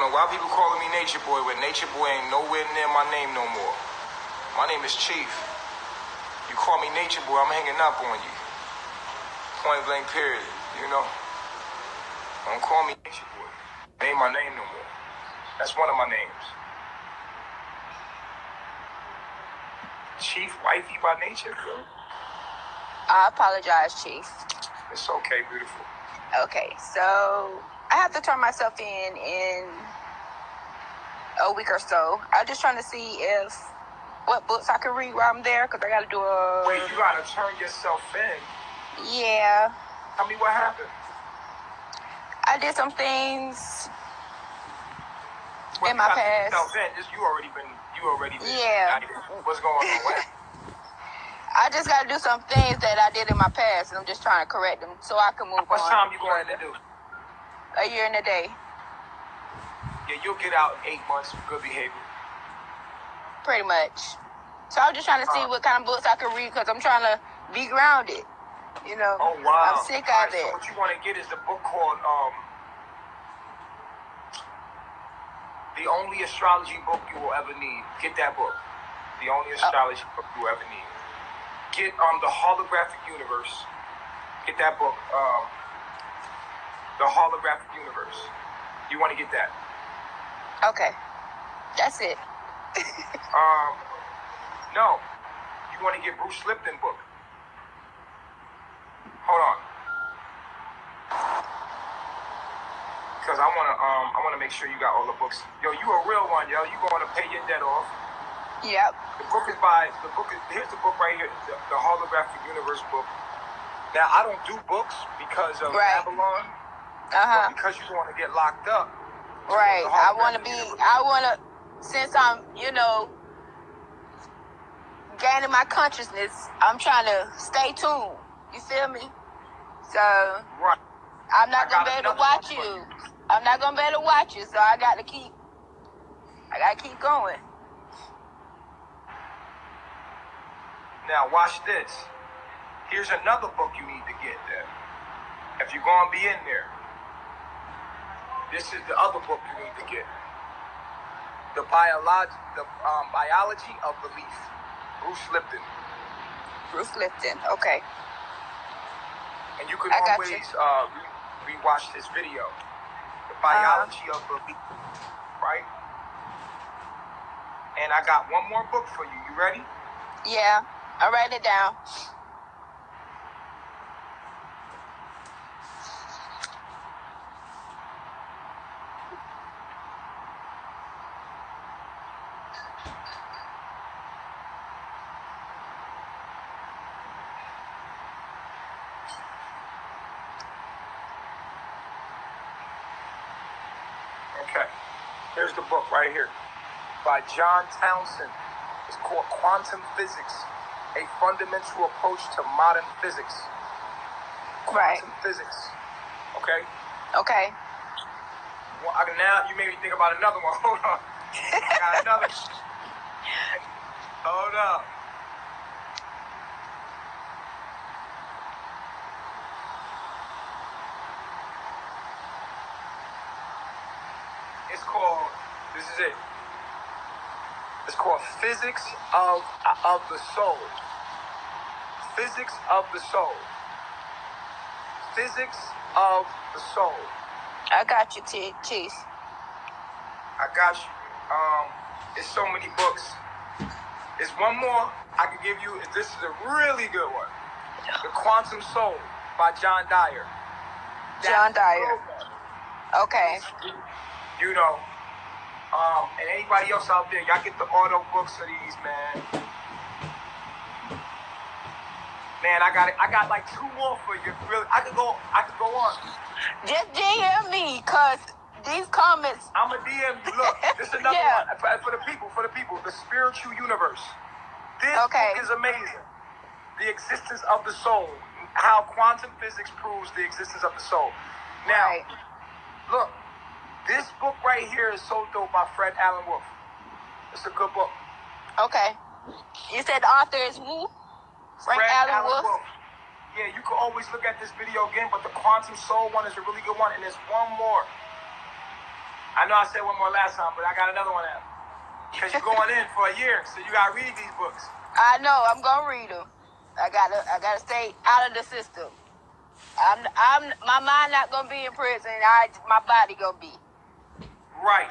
don't know why people calling me Natureboy when Natureboy ain't nowhere near my name no more. My name is Chief. You call me Natureboy, I'm hanging up on you. Point blank period, you know? Don't call me Natureboy. It ain't my name no more. That's one of my names. Chief Wifey by nature, bro. I apologize, Chief. It's okay, beautiful. Okay, so I have to turn myself in a week or so. I'm just trying to see what books I can read while I'm there, because I got to do a... Wait, you got to turn yourself in? Yeah. Tell me what happened. I did some things in my past. You already been. Yeah. What's going on? What? I just got to do some things that I did in my past, and I'm just trying to correct them so I can move on. What time you going to do? A year and a day. Yeah, you'll get out in 8 months. Good behavior. Pretty much. So I'm just trying to see what kind of books I can read, because I'm trying to be grounded. You know? Oh, wow. I'm sick of it. So what you want to get is the book called The Only Astrology Book You Will Ever Need. Get that book. The Only Astrology Book You Will Ever Need. Get The Holographic Universe. Get that book. The Holographic Universe. You want to get that? Okay. That's it. No. You want to get Bruce Lipton book. Hold on. Because I wanna make sure you got all the books. Yo, you a real one, yo. You going to pay your debt off. Yep. Here's the book right here, the Holographic Universe book. Now, I don't do books because of Babylon. Uh-huh. But because you want to get locked up. Right. Since I'm, gaining my consciousness, I'm trying to stay tuned. You feel me? So, right. I'm not going to be able to watch you. I'm not going to be able to watch you, so I got to keep going. Now, watch this. Here's another book you need to get there. If you're going to be in there, this is the other book you need to get. The Biology of Belief. Bruce Lipton. Bruce Lipton, okay. And you can always rewatch this video. The Biology of Belief. Right? And I got one more book for you. You ready? Yeah. I'll write it down. Okay. Here's the book right here by John Townsend. It's called Quantum Physics, a Fundamental Approach to Modern Physics. Quantum Physics. Okay? Okay. Well, now you made me think about another one. Hold on. I got another. Hold up. It's called, this is it. It's called Physics of the Soul. Physics of the Soul. Physics of the Soul. I got you, Chief. I got you. It's so many books. It's one more I can give you. This is a really good one. The Quantum Soul by John Dyer. John Dyer. Okay. You know, and anybody else out there, y'all get the auto books of these, man. Man, I got like 2 more for you. Really, I could go on. Just DM me, cause these comments. I'm a DM you. Look, this is another one for the people. The Spiritual Universe. This book is amazing. The existence of the soul. How quantum physics proves the existence of the soul. Now, look. This book right here is so dope by Fred Allen Wolf. It's a good book. Okay. You said the author is who? Fred Allen Wolf. Yeah, you can always look at this video again, but the Quantum Soul one is a really good one, and there's one more. I know I said one more last time, but I got another one out. Because you're going in for a year, so you gotta read these books. I know, I'm gonna read them. I gotta stay out of the system. My mind not gonna be in prison. My body gonna be. Right.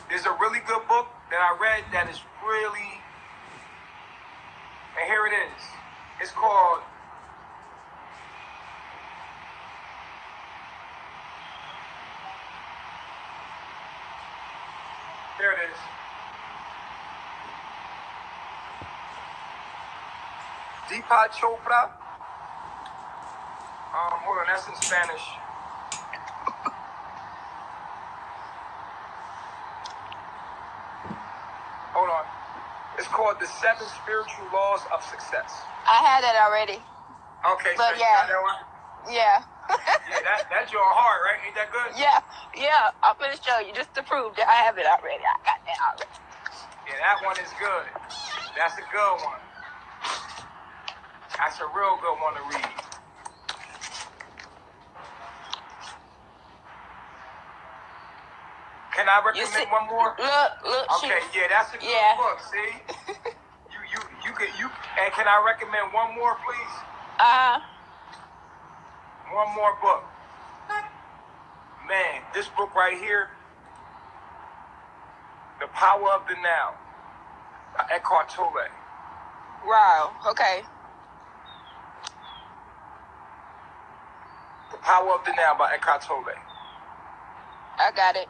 There's a really good book that I read that is really, and here it is. It's called There it is. Deepak Chopra. Hold on, that's in Spanish. Hold on. It's called The 7 Spiritual Laws of Success. I had that already. Okay, but so you got that one? Yeah. Yeah, that's your heart, right? Ain't that good? Yeah. I'm gonna show you just to prove that I have it already. I got that already. Yeah, that one is good. That's a good one. That's a real good one to read. Can I recommend one more? Look. Okay, yeah, that's a good book. See, you. And can I recommend one more, please? One more book. Man, this book right here, The Power of the Now, by Eckhart Tolle. Wow. Okay. The Power of the Now by Eckhart Tolle. I got it.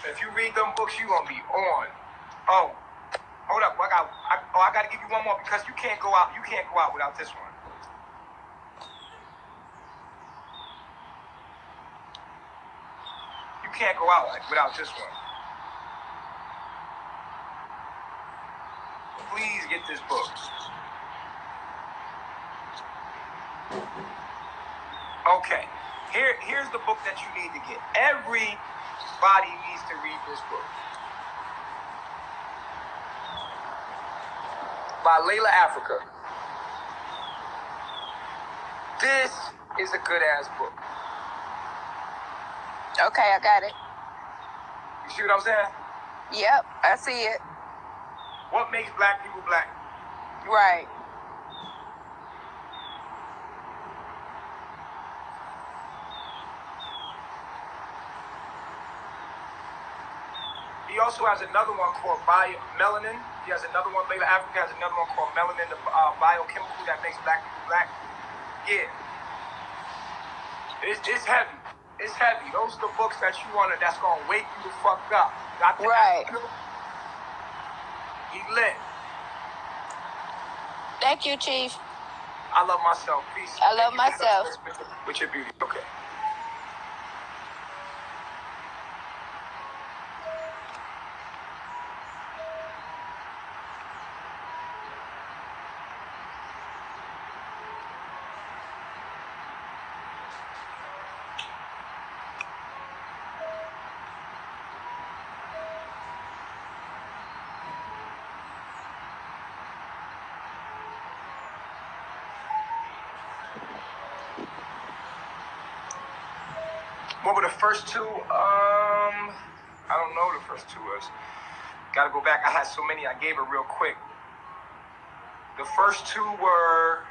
If you read them books, you're gonna be on. Oh, hold up. I gotta give you one more because you can't go out. You can't go out without this one. You can't go out without this one. Please get this book. Okay. Here's the book that you need to get. Everybody needs to read this book. By Layla Africa. This is a good ass book. Okay, I got it. You see what I'm saying? Yep, I see it. What makes black people black? Right. He also has another one called Melanin. He has another one, Layla Africa has another one called Melanin, the biochemical that makes black people black. Yeah. It's heavy. It's heavy. Those are the books that you want that's going to wake you the fuck up. Right. He lit. Thank you, Chief. I love myself. Peace. I love myself. With your beauty. Okay. What were the first two? I don't know what the first two was. Gotta go back. I had so many. I gave it real quick. The first two were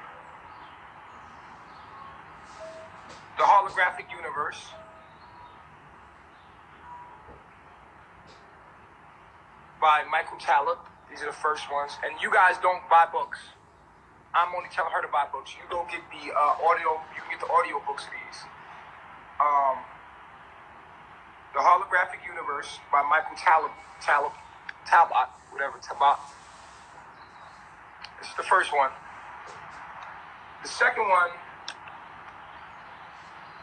The Holographic Universe. By Michael Taleb. These are the first ones. And you guys don't buy books. I'm only telling her to buy books. You go get the audio. You can get the audio books of these. The Holographic Universe by Michael Talbot, whatever, Tabat. This is the first one. The second one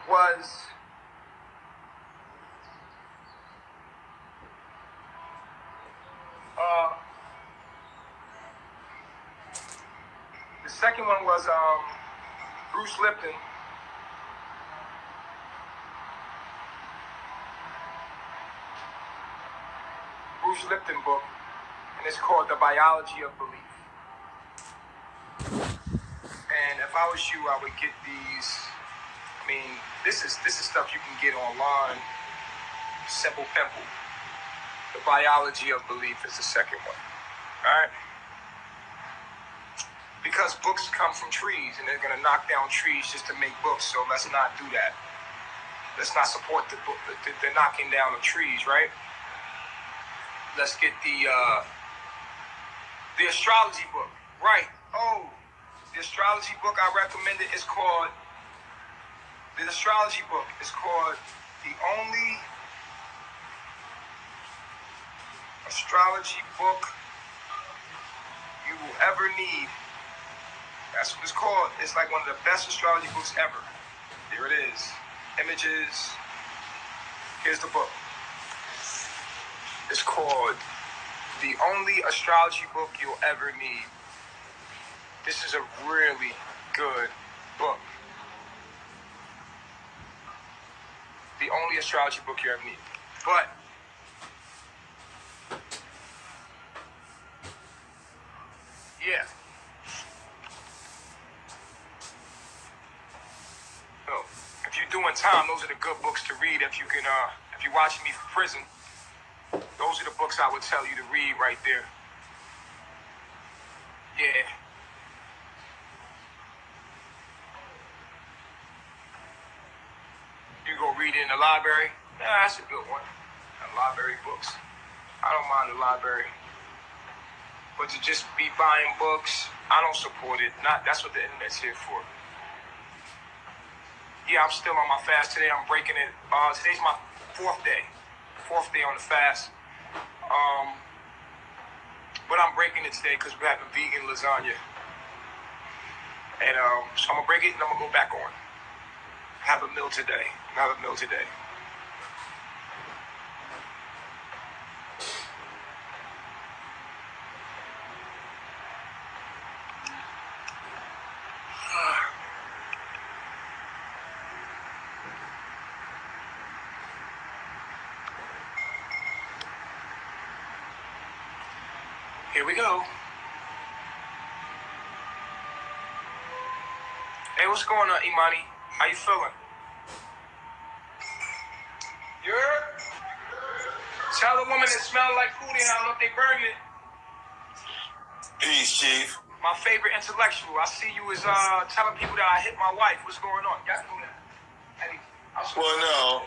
was Bruce Lipton. Bruce Lipton book, and it's called The Biology of Belief. And if I was you, I would get these I mean, this is stuff you can get online. Simple pimple. The biology of belief is the second one. All right? Because books come from trees, and they're going to knock down trees just to make books, so let's not do that. Let's not support the knocking down of trees, right? Let's get the astrology book. Right. Oh, the astrology book I recommended is called, the astrology book is called The Only Astrology Book You Will Ever Need. That's what it's called. It's like one of the best astrology books ever. Here it is. Images. Here's the book. It's called The Only Astrology Book You'll Ever Need. This is a really good book. The only astrology book you ever need. But yeah. So if you're doing time, those are the good books to read. If you can, if you're watching me from prison, those are the books I would tell you to read right there. Yeah. You go read it in the library. Nah, that's a good one. Library books. I don't mind the library. But to just be buying books, I don't support it. That's what the internet's here for. Yeah, I'm still on my fast today. I'm breaking it. Today's my fourth day on the fast. But I'm breaking it today because we're having vegan lasagna. And so I'm gonna break it and I'm gonna go back on. Have a meal today. Here we go. Hey, what's going on, Imani? How you feeling? Tell the woman that smell like food and I don't know if they burn it. Peace, Chief. My favorite intellectual. I see you as telling people that I hit my wife. What's going on? Y'all know that. Well, no.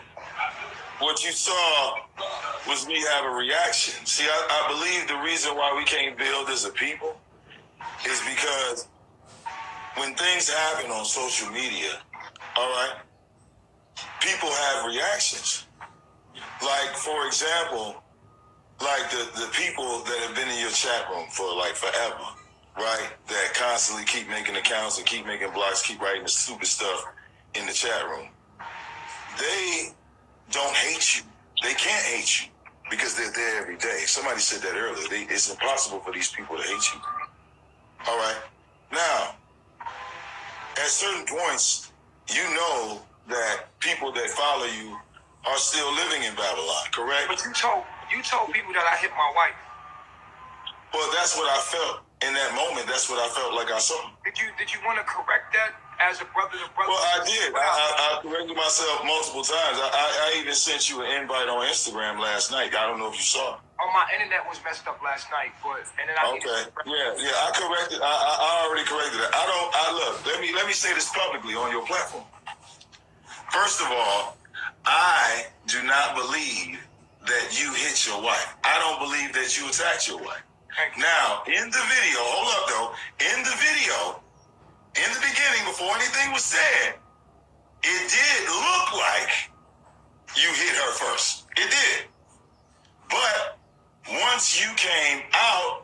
What you saw was me have a reaction. See, I believe the reason why we can't build as a people is because when things happen on social media, all right, people have reactions. Like, for example, like the people that have been in your chat room for like forever, right? That constantly keep making accounts and keep making blogs, keep writing the stupid stuff in the chat room. They don't hate you. They can't hate you because they're there every day. Somebody said that earlier. It's impossible for these people to hate you. All right. Now, at certain points, you know that people that follow you are still living in Babylon, correct? But you told people that I hit my wife. Well, that's what I felt in that moment. That's what I felt like I saw. Did you want to correct that as a brother to brother? Well, I did. I corrected myself multiple times. I even sent you an invite on Instagram last night. I don't know if you saw it. Oh, my internet was messed up last night, but and then I I corrected. I already corrected it. Look. Let me say this publicly on your platform. First of all, I do not believe that you hit your wife. I don't believe that you attacked your wife. Now, in the video, hold up though. In the video, in the beginning, before anything was said, it did look like you hit her first. It did. But once you came out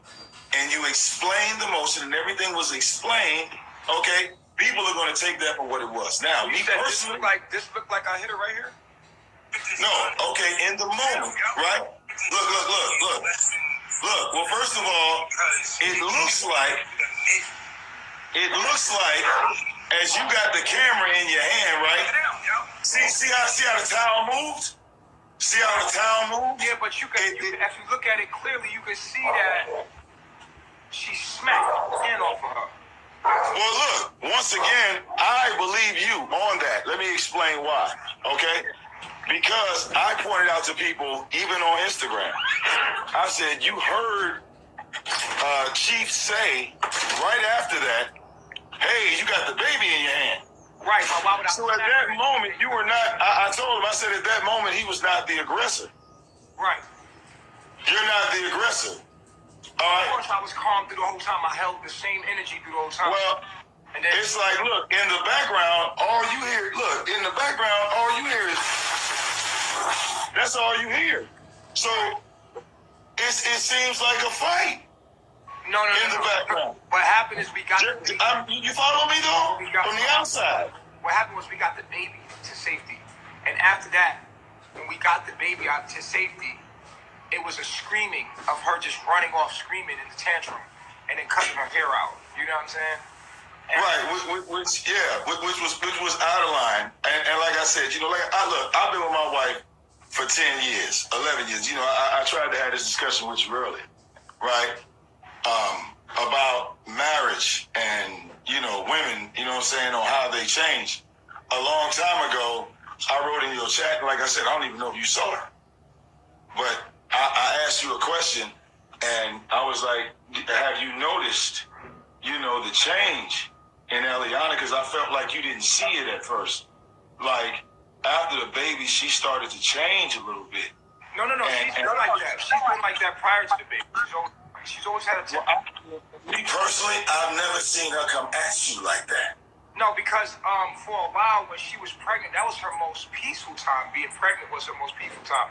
and you explained the motion and everything was explained, okay, people are going to take that for what it was. Now, me personally, this looked like I hit her right here. No, okay, in the moment, right? Look. Well, first of all, it looks like as you got the camera in your hand, right? See how the towel moved? See how the towel moved? Yeah, but you can, if you look at it clearly, you can see that she smacked the hand off of her. Well, look, once again, I believe you on that. Let me explain why, okay? Because I pointed out to people, even on Instagram, I said, you heard Chief say right after that, hey, you got the baby in your hand. Right, but why would I? So at that moment, you were not, I told him, I said at that moment, he was not the aggressor. Right. You're not the aggressor. All right? Of course, I was calm through the whole time. I held the same energy through the whole time. Well, and then, it's like, look, in the background, all you hear, is, that's all you hear. So, it seems like a fight. No. In the background. What happened is we got you follow me, though? From the outside. What happened was we got the baby to safety. And after that, when we got the baby out to safety, it was a screaming of her just running off screaming in the tantrum and then cutting her hair out. You know what I'm saying? And right, which was out of line. And like I said, I've been with my wife for 10 years, 11 years. I tried to have this discussion with you earlier, right? About marriage and, women, on how they change. A long time ago, I wrote in your chat, and like I said, I don't even know if you saw it. But I asked you a question, and I was like, have you noticed, the change in Eliana? Because I felt like you didn't see it at first. Like, after the baby, she started to change a little bit. No. She's been like that. She's been like that prior to the baby. She's always had a me personally, I've never seen her come at you like that. No, because for a while when she was pregnant, that was her most peaceful time. Being pregnant was her most peaceful time.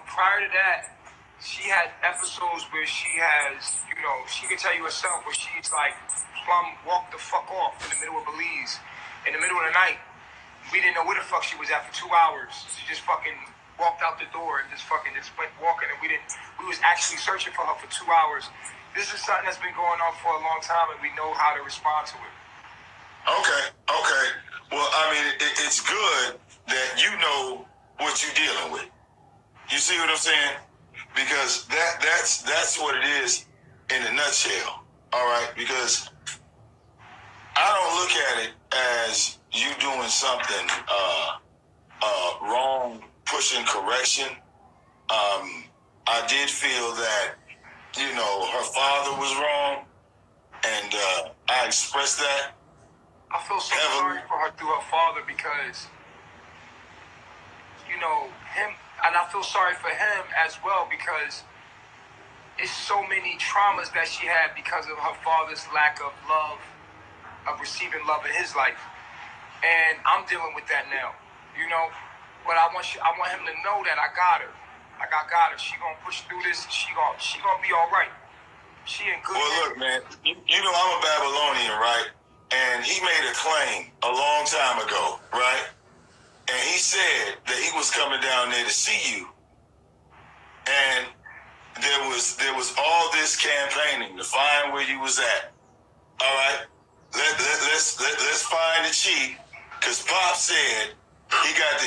Prior to that, she had episodes where she has, she can tell you herself where she's like plumb walked the fuck off in the middle of Belize, in the middle of the night. We didn't know where the fuck she was at for 2 hours. She just fucking walked out the door and just went walking, and we was actually searching for her for 2 hours. This is something that's been going on for a long time, and we know how to respond to it. Okay. Well, I mean, it's good that you know what you're dealing with. You see what I'm saying? Because that's what it is in a nutshell. All right? Because I don't look at it as you doing something wrong, pushing correction. I did feel that, her father was wrong, and I expressed that. I feel so sorry for her through her father because, him, and I feel sorry for him as well because it's so many traumas that she had because of her father's lack of love, of receiving love in his life. And I'm dealing with that now, But I want him to know that I got her. I got her. She gonna push through this. She gonna be all right. She in good. Well, look, man. I'm a Babylonian, right? And he made a claim a long time ago, right? And he said that he was coming down there to see you. And there was all this campaigning to find where you was at. All right, let's find the chief, because Pop said he got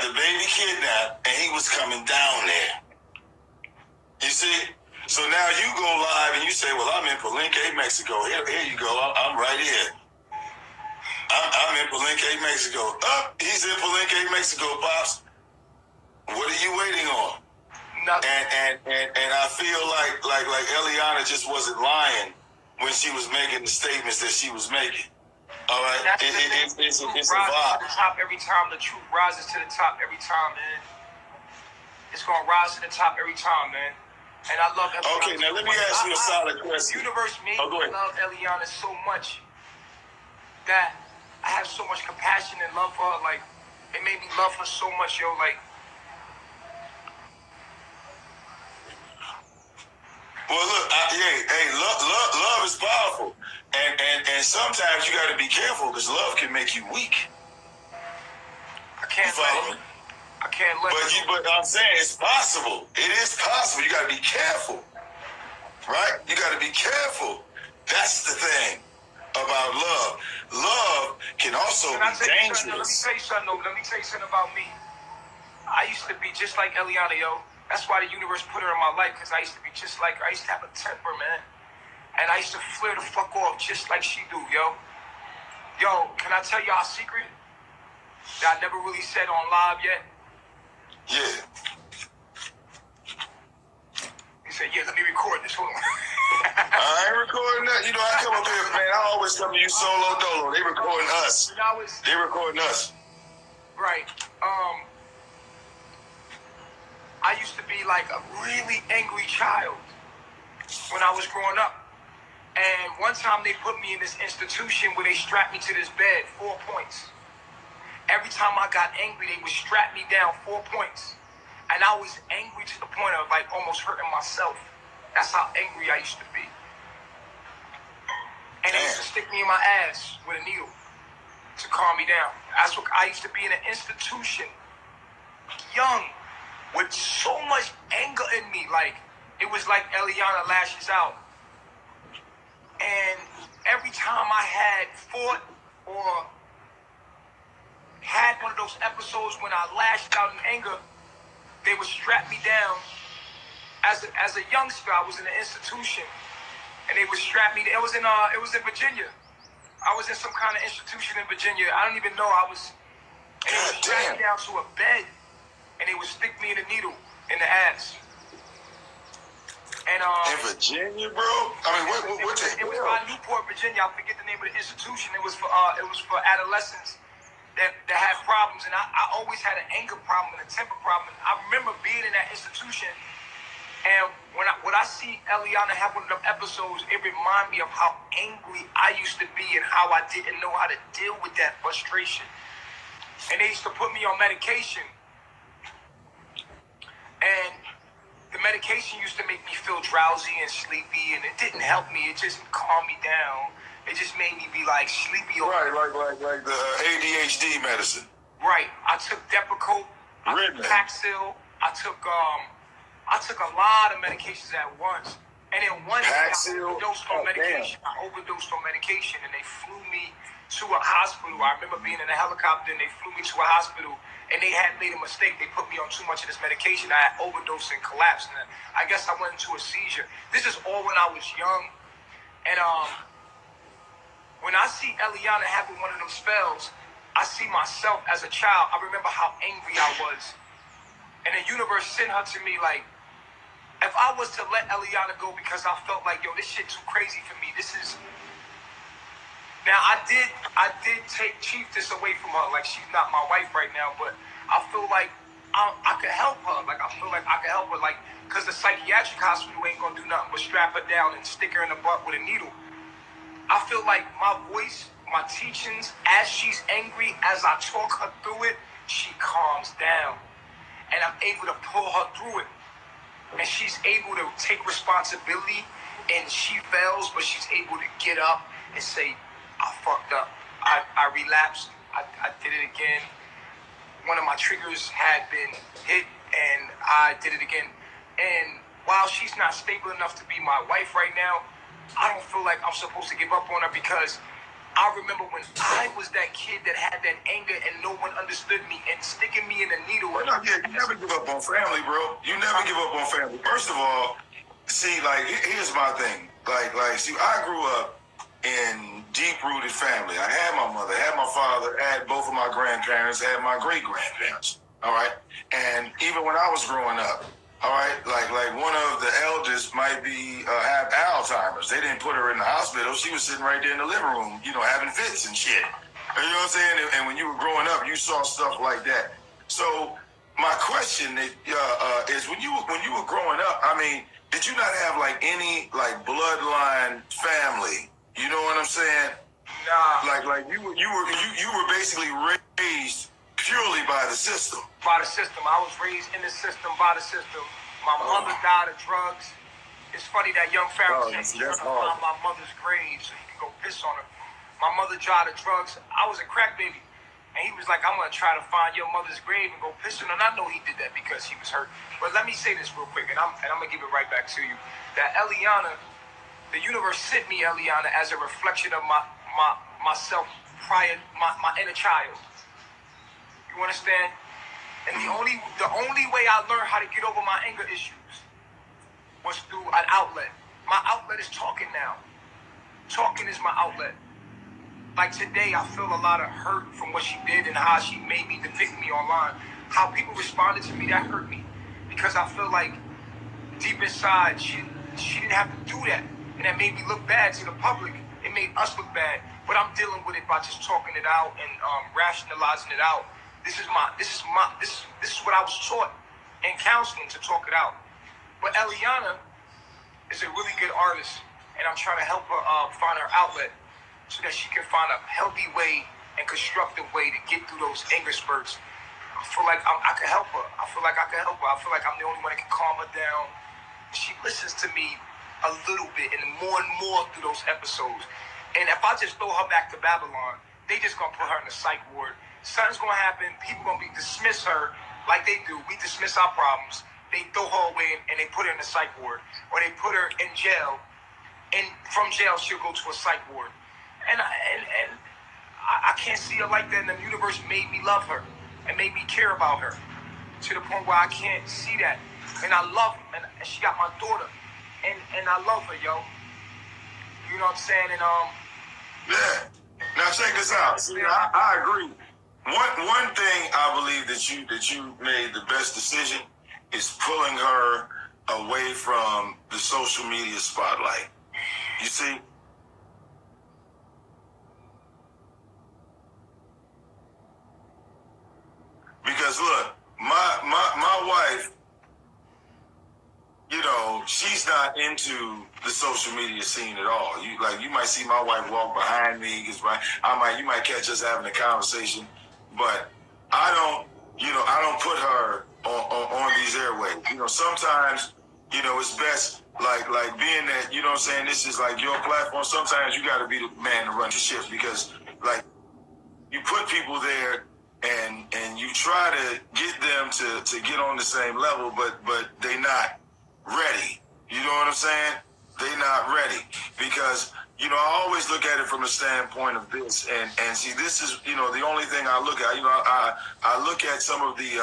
the baby kidnapped and he was coming down there. You see? So now you go live and you say, well, I'm in Palenque, Mexico. Here you go. I'm right here. I'm in Palenque, Mexico. He's in Palenque, Mexico, Pops. What are you waiting on? Nothing. And I feel like Eliana just wasn't lying when she was making the statements that she was making. All right? It's a vibe. To the top every time. The truth rises to the top every time, man. It's going to rise to the top every time, man. And I love Eliana. Okay, now let me ask you a solid question. The universe made me love Eliana so much that I have so much compassion and love for her. Like, it made me love her so much, yo. Like, well, look, love is powerful, and sometimes you got to be careful because love can make you weak. I can't let it. I can't let it. But I'm saying it's possible. It is possible. You got to be careful, right? You got to be careful. That's the thing about love. Love can also be dangerous. Let me tell you something about me. I used to be just like Eliana, yo. That's why the universe put her in my life, because I used to be just like her. I used to have a temper, man. And I used to flare the fuck off just like she do, yo. Yo, can I tell y'all a secret that I never really said on live yet? Yeah. He said, yeah, let me record this. Hold on. I ain't recording that. You know, I come up here, man. I always come to you solo dolo. They recording us. They recording us. Right. I used to be like a really angry child when I was growing up. And one time they put me in this institution where they strapped me to this bed, 4 points. Every time I got angry, they would strap me down 4 points. And I was angry to the point of like almost hurting myself. That's how angry I used to be. And they used to stick me in my ass with a needle to calm me down. That's what I used to be in an institution, young, with so much anger in me. Like, it was like Eliana lashes out. And every time I had fought or had one of those episodes when I lashed out in anger, they would strap me down. As a youngster, I was in an institution, and they would strap me. It was in Virginia. I was in some kind of institution in Virginia. I don't even know. And they would strap me down to a bed, and they would stick me in a needle in the ass. And in Virginia, bro. I mean, what it was by Newport, Virginia. I forget the name of the institution. It was for adolescents that had problems, and I always had an anger problem and a temper problem. I remember being in that institution, and when I see Eliana have one of them episodes, it reminds me of how angry I used to be and how I didn't know how to deal with that frustration. And they used to put me on medication, and the medication used to make me feel drowsy and sleepy, and it didn't help me. It just calmed me down. It just made me be like sleepy. Right, like the ADHD medicine. Right. I took Depakote, I took Paxil, I took a lot of medications at once. And then one day I overdosed on medication. I overdosed on medication, and they flew me to a hospital. I remember being in a helicopter, and they flew me to a hospital, and they had made a mistake. They put me on too much of this medication. I had overdosed and collapsed, and I guess I went into a seizure. This is all when I was young. And when I see Eliana having one of them spells, I see myself as a child. I remember how angry I was. And the universe sent her to me like, if I was to let Eliana go because I felt like, yo, this shit too crazy for me. This is... Now, I did take Chiefess away from her. Like, she's not my wife right now, but I feel like I could help her. Like, I feel like I could help her. Like, because the psychiatric hospital ain't going to do nothing but strap her down and stick her in the butt with a needle. I feel like my voice, my teachings, as she's angry, as I talk her through it, she calms down. And I'm able to pull her through it. And she's able to take responsibility, and she fails, but she's able to get up and say, I fucked up. I relapsed. I did it again. One of my triggers had been hit, and I did it again. And while she's not stable enough to be my wife right now, I don't feel like I'm supposed to give up on her, because I remember when I was that kid that had that anger and no one understood me and sticking me in a needle. You never give up on family, bro. You never give up on family. First of all, see, like, here's my thing. See, I grew up in deep-rooted family. I had my mother, had my father, had both of my grandparents, had my great-grandparents, all right? And even when I was growing up, all right, like one of the elders might be have Alzheimer's. They didn't put her in the hospital. She was sitting right there in the living room, having fits and shit. You know what I'm saying? And when you were growing up, you saw stuff like that. So my question is, when you were growing up, I mean, did you not have like any like bloodline family? You know what I'm saying? Nah. Like you were basically raised purely by the system. By the system. I was raised in the system, by the system. My mother died of drugs. It's funny that young Pharaoh said he's trying to find my mother's grave so he can go piss on her. My mother died of drugs. I was a crack baby. And he was like, I'm going to try to find your mother's grave and go piss on her. And I know he did that because he was hurt. But let me say this real quick, and I'm going to give it right back to you. That Eliana, the universe sent me Eliana as a reflection of myself prior, my inner child. You understand? And the only way I learned how to get over my anger issues was through an outlet. My outlet is talking now. talking is my outlet. Like today, I feel a lot of hurt from what she did and how she made me depict me online. How people responded to me, that hurt me. Because I feel like deep inside, she didn't have to do that. And that made me look bad to the public. It made us look bad. But I'm dealing with it by just talking it out and rationalizing it out. This is what I was taught in counseling, to talk it out. But Eliana is a really good artist, and I'm trying to help her find her outlet so that she can find a healthy way and constructive way to get through those anger spurts. I feel like I can help her. I feel like I can help her. I feel like I'm the only one that can calm her down. She listens to me a little bit and more through those episodes. And if I just throw her back to Babylon, they just gonna put her in the psych ward. Something's gonna happen. People gonna dismiss her like they do. We dismiss our problems. They throw her away and they put her in the psych ward, or they put her in jail. And from jail, she'll go to a psych ward. And I can't see her like that. And the universe made me love her and made me care about her to the point where I can't see that. And I love her. And she got my daughter. And I love her, yo. You know what I'm saying? And yeah. Now check this out. See, I agree. One thing I believe that you made the best decision is pulling her away from the social media spotlight. You see? Because look, my wife, you know, she's not into the social media scene at all. You might see my wife walk behind me, because you might catch us having a conversation, but I don't put her on these airways. You know, sometimes, you know, it's best like being that, you know what I'm saying, this is like your platform. Sometimes you got to be the man to run the ship, because like you put people there and you try to get them to get on the same level, but they not ready. You know what I'm saying? They not ready, because, you know, I always look at it from the standpoint of this, and see, this is, you know, the only thing I look at. You know, I look at some of the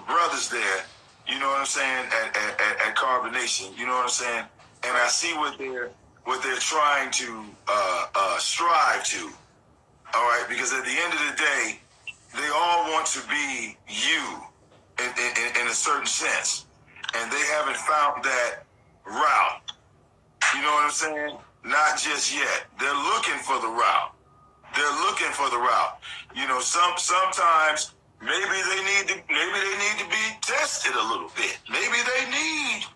brothers there, you know what I'm saying, at Carbonation, you know what I'm saying, and I see what they're trying to strive to. All right, because at the end of the day, they all want to be you in a certain sense, and they haven't found that route. You know what I'm saying? Not just yet. They're looking for the route. You know, sometimes maybe they need to be tested a little bit. Maybe they need,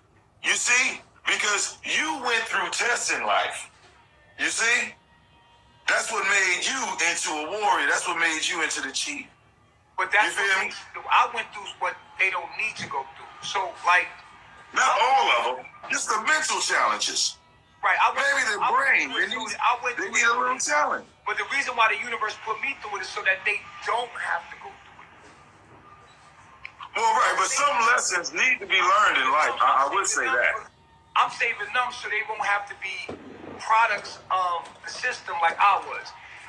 you see, because you went through tests in life. You see? That's what made you into a warrior. That's what made you into the chief. But that's what I went through what they don't need to go through. So, like, not all of them, just the mental challenges. Right. Maybe the brain. They need a little challenge. But the reason why the universe put me through it is so that they don't have to go through it. Well, right, but some lessons need to be learned in life. I would say that. I'm saving them so they won't have to be products of the system like I was.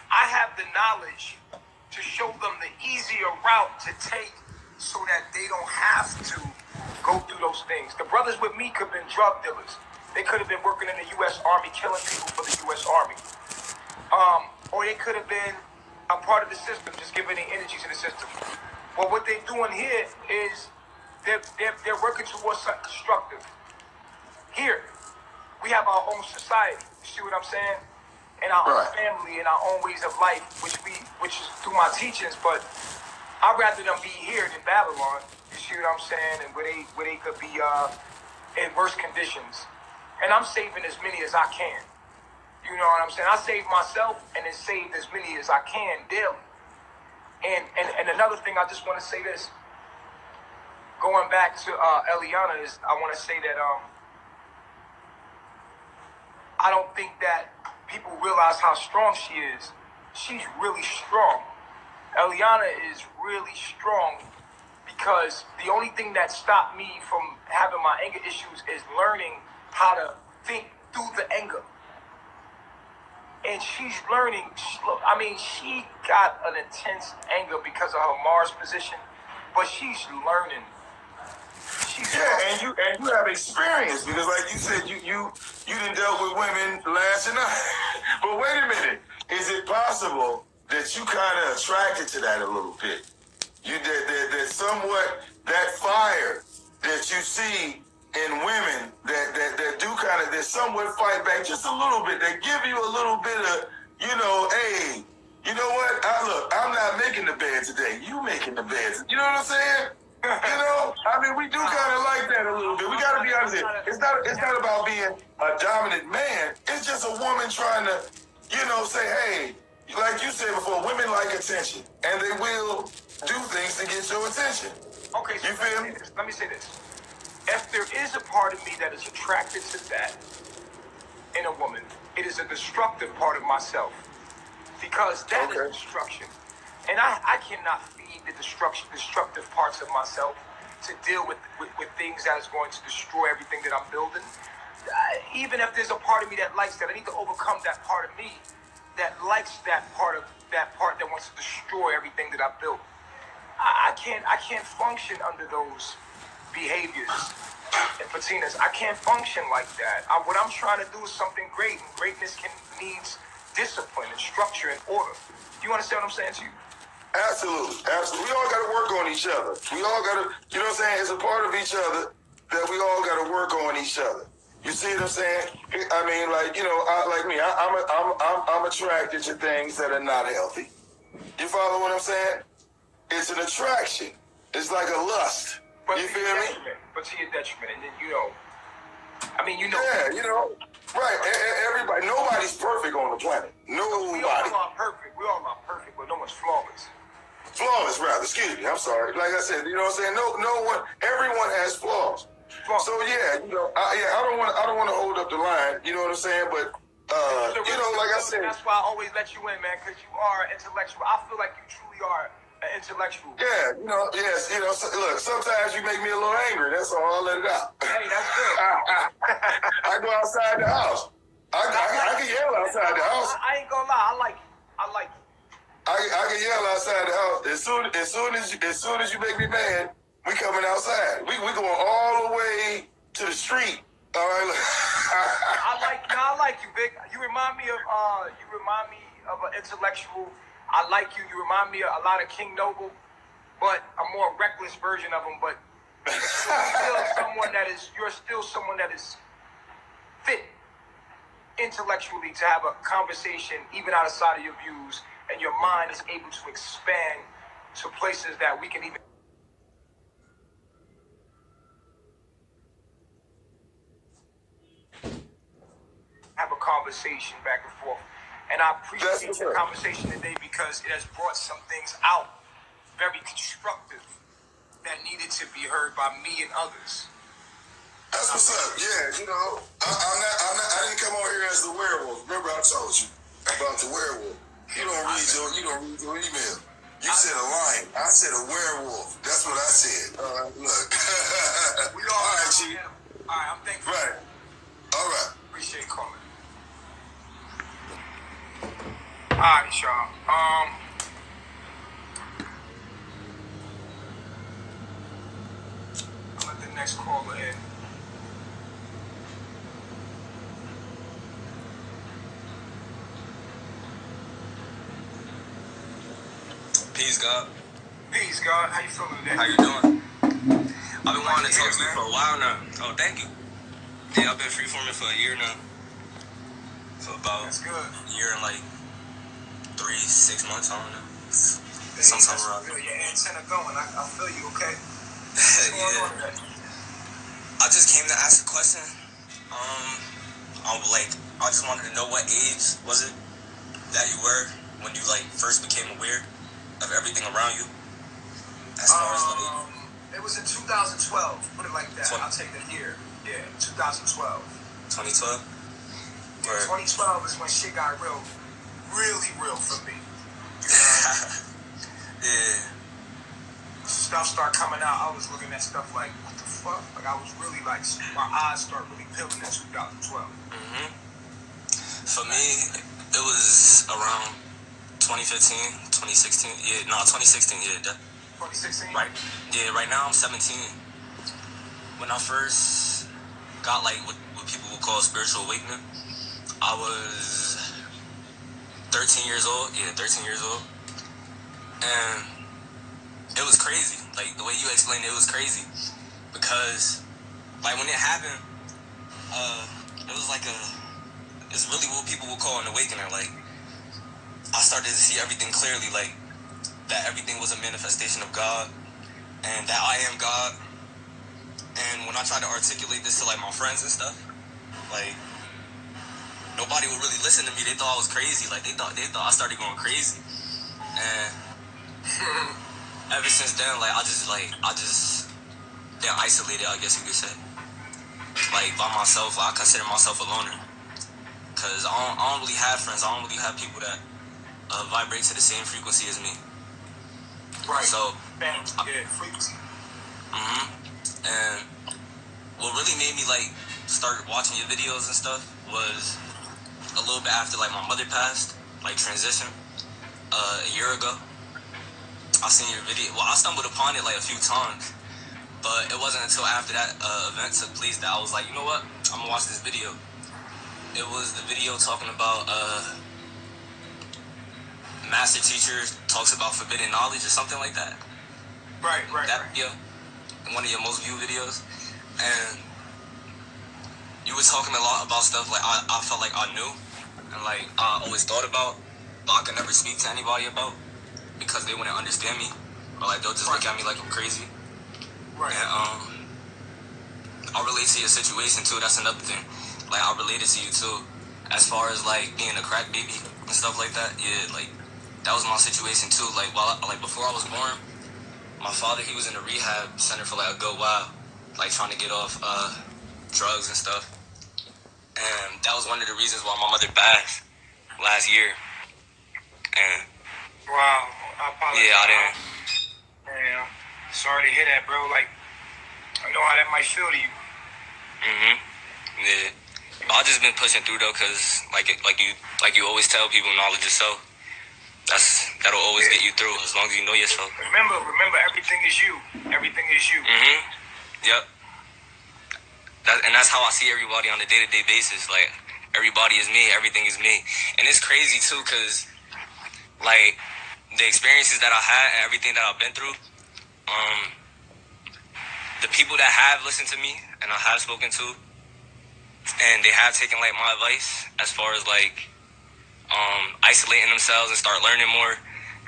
I have the knowledge to show them the easier route to take so that they don't have to go through those things. The brothers with me could have been drug dealers. They could have been working in the U.S. Army, killing people for the U.S. Army. Or they could have been a part of the system, just giving their energy to the system. But what they're doing here is they're working towards something constructive. Here, we have our own society. You see what I'm saying? And our own family and our own ways of life, which is through my teachings. But I'd rather them be here than Babylon. You see what I'm saying? And where they could be in worse conditions. And I'm saving as many as I can. You know what I'm saying? I save myself and then save as many as I can daily. And another thing, I just want to say this. Going back to Eliana, is I want to say that I don't think that people realize how strong she is. She's really strong. Eliana is really strong, because the only thing that stopped me from having my anger issues is learning how to think through the anger. And she's learning. She got an intense anger because of her Mars position, but she's learning. And you have experience, because like you said, you done dealt with women last night. But wait a minute. Is it possible that you kind of attracted to that a little bit? That somewhat that fire that you see in women that do kind of that somewhat fight back just a little bit. They give you a little bit of, hey, you know what? I'm not making the bed today. You making the bed. You know what I'm saying? I mean, we do kind of like that a little bit. We got to be honest here. It's not about being a dominant man. It's just a woman trying to, say, hey, like you said before, women like attention, and they will do things to get your attention. Okay, so you feel me? Let me say this. If there is a part of me that is attracted to that in a woman, it is a destructive part of myself. Because that is destruction. And I cannot feed the destructive parts of myself to deal with things that is going to destroy everything that I'm building. Even if there's a part of me that likes that, I need to overcome that part of me that likes that part that wants to destroy everything that I've built. I can't function under those behaviors and patinas. I can't function like that. What I'm trying to do is something great, and greatness needs discipline and structure and order. You understand what I'm saying to you? Absolutely. We all got to work on each other. We all got to, you know what I'm saying? It's a part of each other that we all got to work on each other. You see what I'm saying? I mean, like, like me, I'm attracted to things that are not healthy. You follow what I'm saying? It's an attraction. It's like a lust. But you feel me? But to your detriment, and then Yeah, right. Everybody, nobody's perfect on the planet. Nobody. We all are perfect. We all are perfect, but no one's flawless. Flawless, rather. Excuse me. I'm sorry. Like I said, you know what I'm saying? No one. Everyone has flaws. So yeah, I don't want to hold up the line. You know what I'm saying? But like I said, that's why I always let you in, man, because you are intellectual. I feel like you truly are an intellectual. Yeah, yes, look, sometimes you make me a little angry. That's all. I'll let it out. Hey, that's good. I go outside the house. I can yell outside the house. I ain't gonna lie. I like you. I can yell outside the house. As soon as you make me mad, we coming outside. We going all the way to the street. All right. I like you, Vic. You remind me of an intellectual. I like you. You remind me of a lot of King Noble, but a more reckless version of him. But you're still someone that is fit intellectually to have a conversation, even outside of your views, and your mind is able to expand to places that we can even have a conversation back and forth. And I appreciate the conversation today because it has brought some things out very constructive that needed to be heard by me and others. That's what's up. Yeah, I didn't come on here as the werewolf. Remember, I told you about the werewolf. You don't read your email. You said a lion. I said a werewolf. That's what I said. Look. We all right, Chief. All right, I'm thankful. Right. All right. Appreciate calling. All right, y'all. I'll let the next caller in. Peace, God. Peace, God. How you feeling today? How you doing? I've been wanting to talk to you for a while now. Oh, thank you. Yeah, I've been freeforming for a year now. So about That's good. A year and like 3-6 months, I don't know. Sometime around there. Your antenna going. I feel you, okay? Yeah. I just came to ask a question. I just wanted to know what age was it that you were when you first became aware of everything around you? As far as it was in 2012. Put it like that. I'll take the year. Yeah, 2012. 2012? 2012 is when shit got really real for me. You know? Yeah. Stuff started coming out. I was looking at stuff like, what the fuck? Like, I was really my eyes started really peeling in 2012. Mm-hmm. For me, it was around 2015, 2016. 2016, yeah. 2016? Right. Yeah, right now I'm 17. When I first got what people would call spiritual awakening, I was 13 years old. Yeah, 13 years old. And it was crazy. Like, the way you explained it, it was crazy. Because, like, when it happened, it was like it's really what people would call an awakening. Like, I started to see everything clearly, like, that everything was a manifestation of God, and that I am God. And when I tried to articulate this to, like, my friends and stuff, like, nobody would really listen to me. They thought I was crazy. Like, they thought I started going crazy. And ever since then, like, I just been isolated, I guess you could say. Like, by myself, I consider myself a loner. Because I don't really have friends. I don't really have people that vibrate to the same frequency as me. Right. So, frequency. And what really made me, like, start watching your videos and stuff was a little bit after, like, my mother passed, like, transition, a year ago. I seen your video. Well, I stumbled upon it, like, a few times. But it wasn't until after that event took place that I was like, you know what? I'm going to watch this video. It was the video talking about master teacher talks about forbidden knowledge or something like that. Right. That video, one of your most viewed videos. And you were talking a lot about stuff like I felt like I knew. And like I always thought about, but I could never speak to anybody about because they wouldn't understand me. Or like they'll just look at me like I'm crazy. Right. And I relate to your situation too. That's another thing. Like I related to you too, as far as like being a crack baby and stuff like that. Yeah, like that was my situation too. Like before I was born, my father, he was in a rehab center for like a good while, like trying to get off drugs and stuff. And that was one of the reasons why my mother passed last year. And wow, I apologize. Yeah, I didn't. Yeah. Sorry to hear that, bro. Like, I know how that might feel to you. Yeah. But I've just been pushing through though, cause like you always tell people, knowledge is so. That'll always get you through as long as you know yourself. Remember, everything is you. Everything is you. Yep. And that's how I see everybody on a day-to-day basis. Like everybody is me. Everything is me. And it's crazy too, cause like the experiences that I had and everything that I've been through. The people that have listened to me and I have spoken to, and they have taken like my advice as far as like isolating themselves and start learning more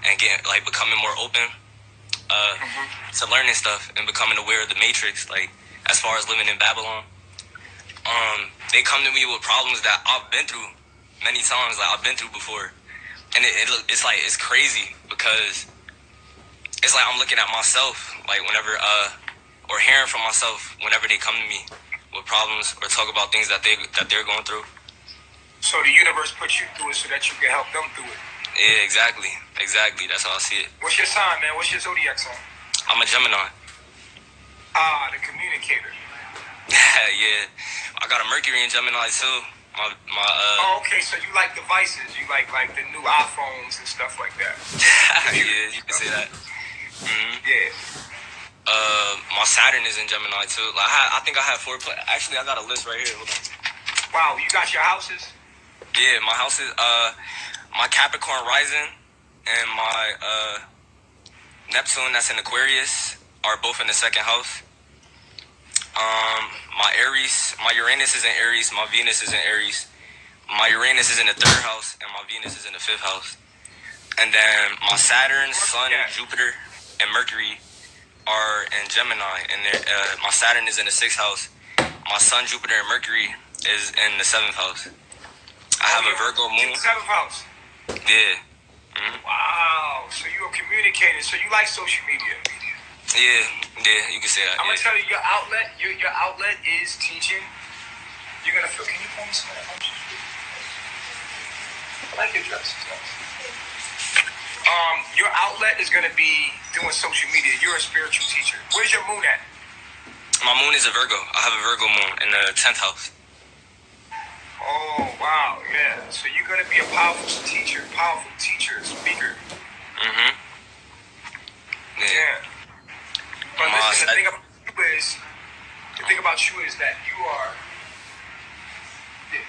and getting like becoming more open to learning stuff and becoming aware of the matrix, like as far as living in Babylon. They come to me with problems that I've been through many times, like I've been through before, and it's like it's crazy because it's like I'm looking at myself, like whenever, or hearing from myself whenever they come to me with problems or talk about things that they're going through. So the universe puts you through it so that you can help them through it. Yeah, exactly. That's how I see it. What's your sign, man? What's your zodiac sign? I'm a Gemini. Ah, the communicator. Yeah, I got a Mercury in Gemini too. Oh, okay. So you like devices? You like the new iPhones and stuff like that? Yeah, you can say that. Yeah. My Saturn is in Gemini too. Like I think I have 4 Actually, I got a list right here. Hold on. Wow, you got your houses? Yeah, my house is my Capricorn rising and my Neptune that's in Aquarius are both in the second house. My Aries, my Uranus is in Aries, my Venus is in Aries. My Uranus is in the 3rd house and my Venus is in the 5th house. And then my Saturn, Sun, Jupiter, and Mercury are in Gemini, and my Saturn is in the 6th house. My Sun, Jupiter, and Mercury is in the 7th house. I have a Virgo moon. In the 7th house? Yeah. Wow. So you're a communicator. So you like social media? Yeah, you can say that. I'm gonna tell you, your outlet is teaching. You're gonna feel. Can you pull me some of that? I like your dress. It's nice. Your outlet is gonna be doing social media. You're a spiritual teacher. Where's your moon at? My moon is a Virgo. I have a Virgo moon in the 10th house. Oh wow, yeah. So you're gonna be a powerful teacher, speaker. Yeah. But listen, the thing about you is that you are. Yeah.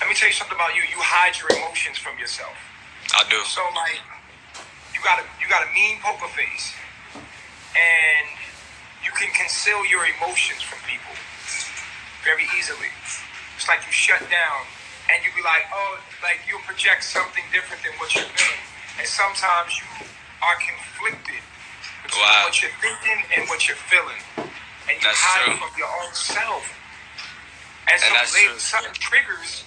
Let me tell you something about you. You hide your emotions from yourself. I do. So like, you got a mean poker face, and you can conceal your emotions from people very easily. It's like you shut down, and you be like, oh, like you'll project something different than what you're feeling, and sometimes you are conflicted between what you're thinking and what you're feeling, and you hide from your own self. And something triggers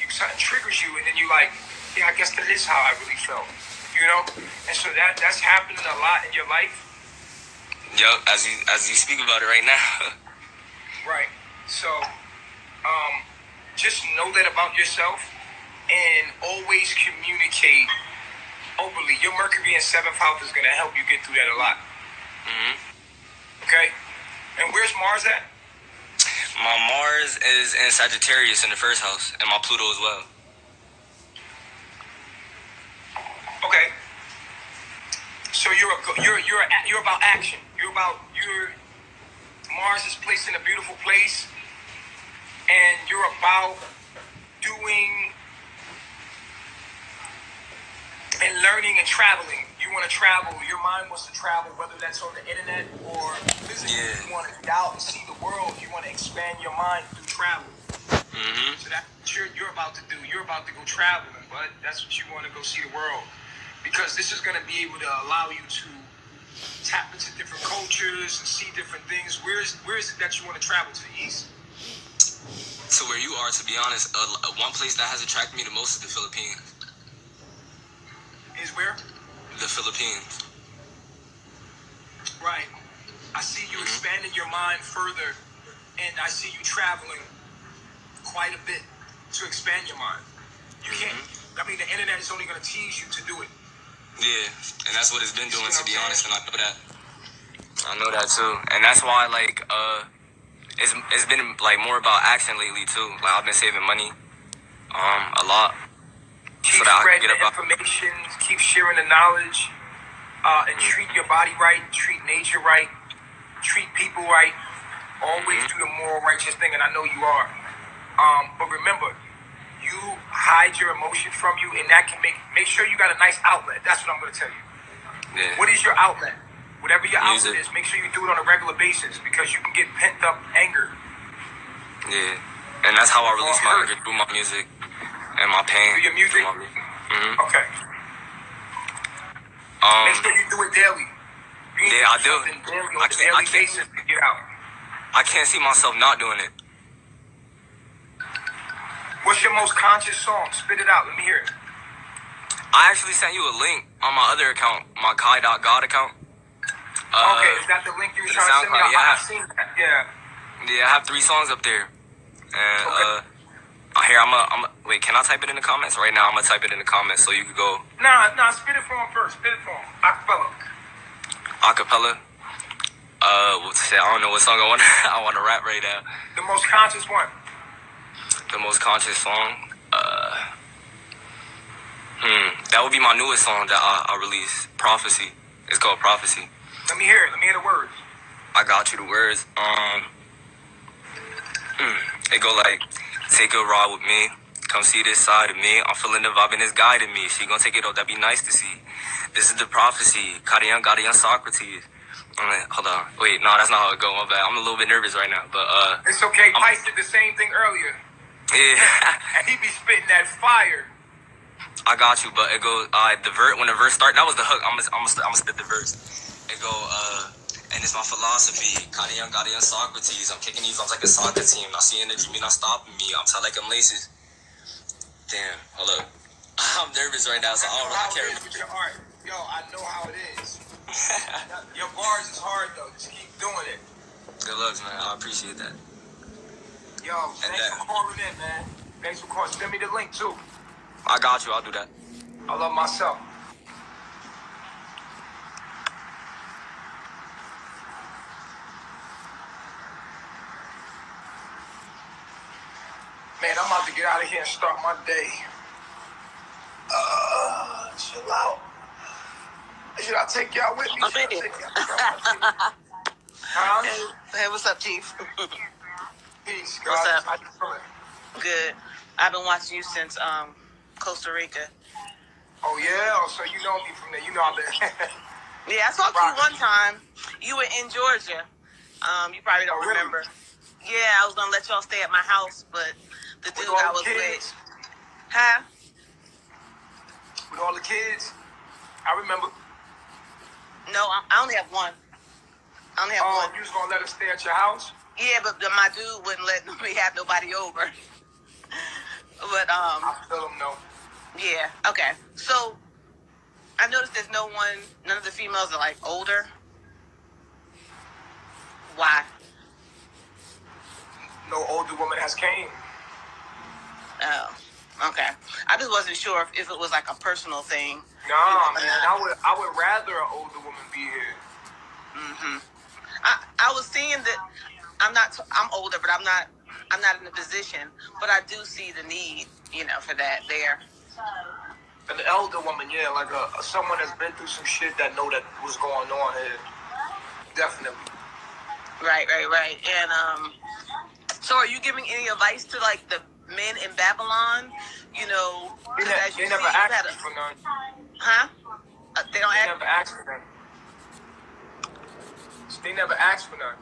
something triggers you, and then you like, yeah, I guess that is how I really felt, you know. And so that's happening a lot in your life. Yep, as you speak about it right now. Right. So, just know that about yourself, and always communicate openly. Your Mercury in 7th house is gonna help you get through that a lot. Okay. And where's Mars at? My Mars is in Sagittarius in the 1st house, and my Pluto as well. Okay. So you're about action. Mars is placed in a beautiful place, and you're about doing and learning and traveling. You want to travel. Your mind wants to travel, whether that's on the internet or physically. Yeah. You want to get out and see the world. You want to expand your mind through travel. So that's what you're about to do. You're about to go traveling, but that's what you want to go see the world. Because this is going to be able to allow you to tap into different cultures and see different things. Where is it that you want to travel to the east? To where you are, to be honest, one place that has attracted me the most is the Philippines. Is where? The Philippines. Right. I see you expanding your mind further, and I see you traveling quite a bit to expand your mind. You can't. I mean, the internet is only going to tease you to do it. Yeah, and that's what it's been doing, to be honest, and I know that. I know that too, and that's why it's been like more about action lately too. Like I've been saving money, a lot. Keep spreading the information, keep sharing the knowledge, and treat your body right, treat nature right, treat people right. Always do the moral righteous thing, and I know you are. But remember, you hide your emotion from you, and that can make sure you got a nice outlet. That's what I'm going to tell you. Yeah. What is your outlet? Whatever your Music. outlet is, make sure you do it on a regular basis, because you can get pent up anger. Yeah, and that's how I release my anger, through my music and my pain. Through your music? Okay. Make sure you do it daily. Yeah, I do. Daily on a daily basis to get out. I can't see myself not doing it. What's your most conscious song? Spit it out. Let me hear it. I actually sent you a link on my other account, my Kai.God account. Okay, is that the link you were trying to send me? I've seen that, Yeah, I have 3 songs up there. And, here, wait, can I type it in the comments? Right now, I'm going to type it in the comments so you can go. Nah, spit it for him first. Spit it for him. Acapella. Acapella? I don't know what song I want to rap right now. The most conscious one. The most conscious song? That would be my newest song that I released. Prophecy. It's called Prophecy. Let me hear it. Let me hear the words. I got you the words. It go like, take a ride with me. Come see this side of me. I'm feeling the vibe and it's guiding me. She gonna take it up, that'd be nice to see. This is the prophecy. Kadayan, Socrates. Hold on. Wait, no, that's not how it go. My bad. I'm a little bit nervous right now, but it's okay. Pipe did the same thing earlier. Yeah. And he be spitting that fire. I got you, but it goes when the verse start, that was the hook. I'm gonna spit the verse. It go and it's my philosophy. Kadayan, Socrates. I'm kicking these arms like a soccer team. I see energy, me not stopping me. I'm tight like I'm laces. Damn, hold up. I'm nervous right now, so I can't remember. With your art. Yo, I know how it is. Your bars is hard though. Just keep doing it. Good looks, man. I appreciate that. Yo, thanks for calling in, man. Thanks for calling. Send me the link too. I got you. I'll do that. I love myself. Man, I'm about to get out of here and start my day. Chill out. Should I take y'all with me? Huh? Hey, what's up, Chief? Peace, What's guys. up? How you doing? Good. I've been watching you since Costa Rica. Oh yeah, oh, so you know me from there. You know I've been. Yeah, I talked to you one time. You were in Georgia. You probably don't remember. Really? Yeah, I was gonna let y'all stay at my house, but the dude I was with. Huh? With all the kids? I remember. No, I only have one. I only have one. You was gonna let us stay at your house? Yeah, but my dude wouldn't let me have nobody over. But I feel him though. Yeah. Okay. So I noticed there's none of the females are like older. Why? No older woman has came. Oh. Okay. I just wasn't sure if it was like a personal thing. Nah, man. I would rather an older woman be here. Mhm. I was seeing that I'm older, but I'm not in a position, but I do see the need, for that there. An elder woman, yeah, like someone that's been through some shit that know that what's going on here. Definitely. Right. And so are you giving any advice to like the men in Babylon? They never asked me for none. Huh? They never asked for none. They never asked for none.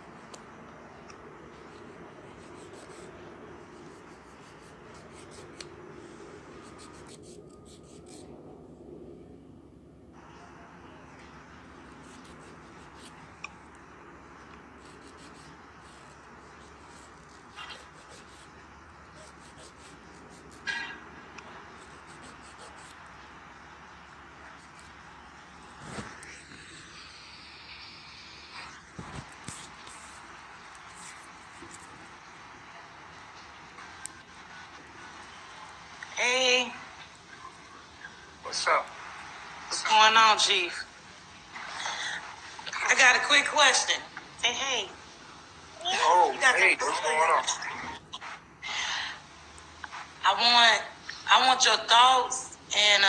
Hey. What's up? What's going on, Chief? I got a quick question. Hey. Oh, hey, what's going on? I want your thoughts and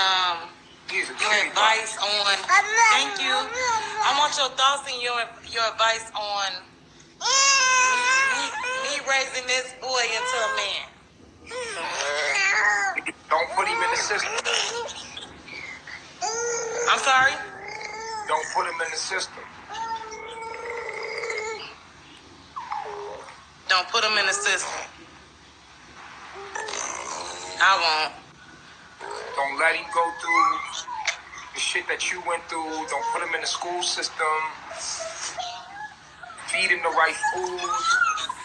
your advice on. Thank you. I want your thoughts and your advice on me raising this boy into a man. Don't put him in the system. I'm sorry? Don't put him in the system. Don't put him in the system. I won't. Don't let him go through the shit that you went through. Don't put him in the school system. Feed him the right food.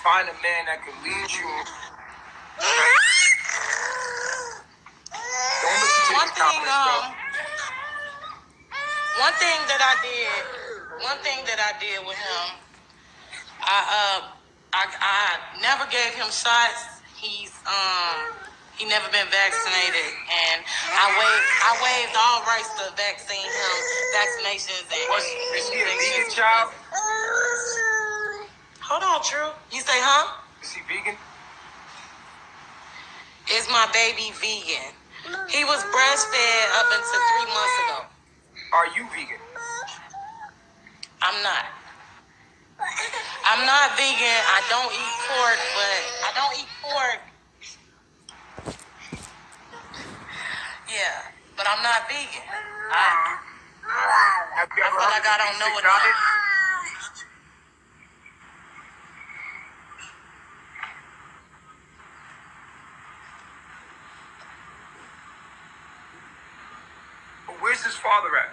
Find a man that can lead you. Don't listen to these comments, bro. One thing that I did with him, I never gave him shots. He never been vaccinated, and I waived all rights to vaccinations and Is he a vegan child? Hold on, True. You say, huh? Is he vegan? Is my baby vegan? He was breastfed up until 3 months ago. Are you vegan? I'm not. I'm not vegan. I don't eat pork, but I don't eat pork. Yeah, but I'm not vegan. I feel like I don't know enough. Where's his father at?